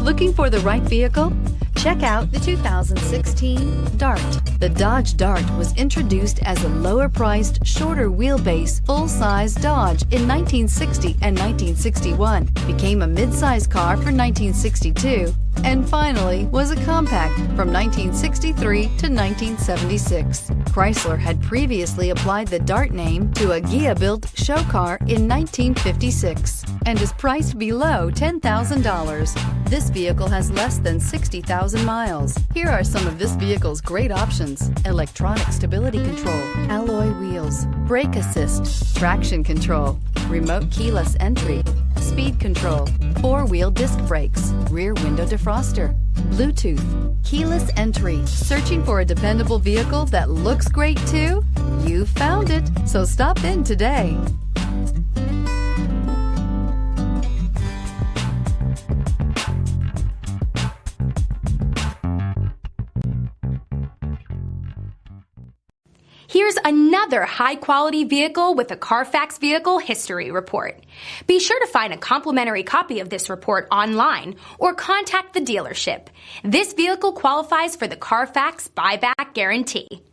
Looking for the right vehicle? Check out the 2016 Dart. The Dodge Dart was introduced as a lower-priced, shorter wheelbase, full-size Dodge in 1960 and 1961, became a mid-size car for 1962, and finally was a compact from 1963 to 1976. Chrysler had previously applied the Dart name to a Ghia-built show car in 1956 and is priced below $10,000. This vehicle has less than 60,000 miles. Here are some of this vehicle's great options: electronic stability control, alloy wheels, brake assist, traction control, remote keyless entry, speed control, four-wheel disc brakes, rear window defroster, Bluetooth, keyless entry. Searching for a dependable vehicle that looks great too? You found it, so stop in today. Here's another high-quality vehicle with a CARFAX Vehicle History Report. Be sure to find a complimentary copy of this report online or contact the dealership. This vehicle qualifies for the CARFAX Buyback Guarantee.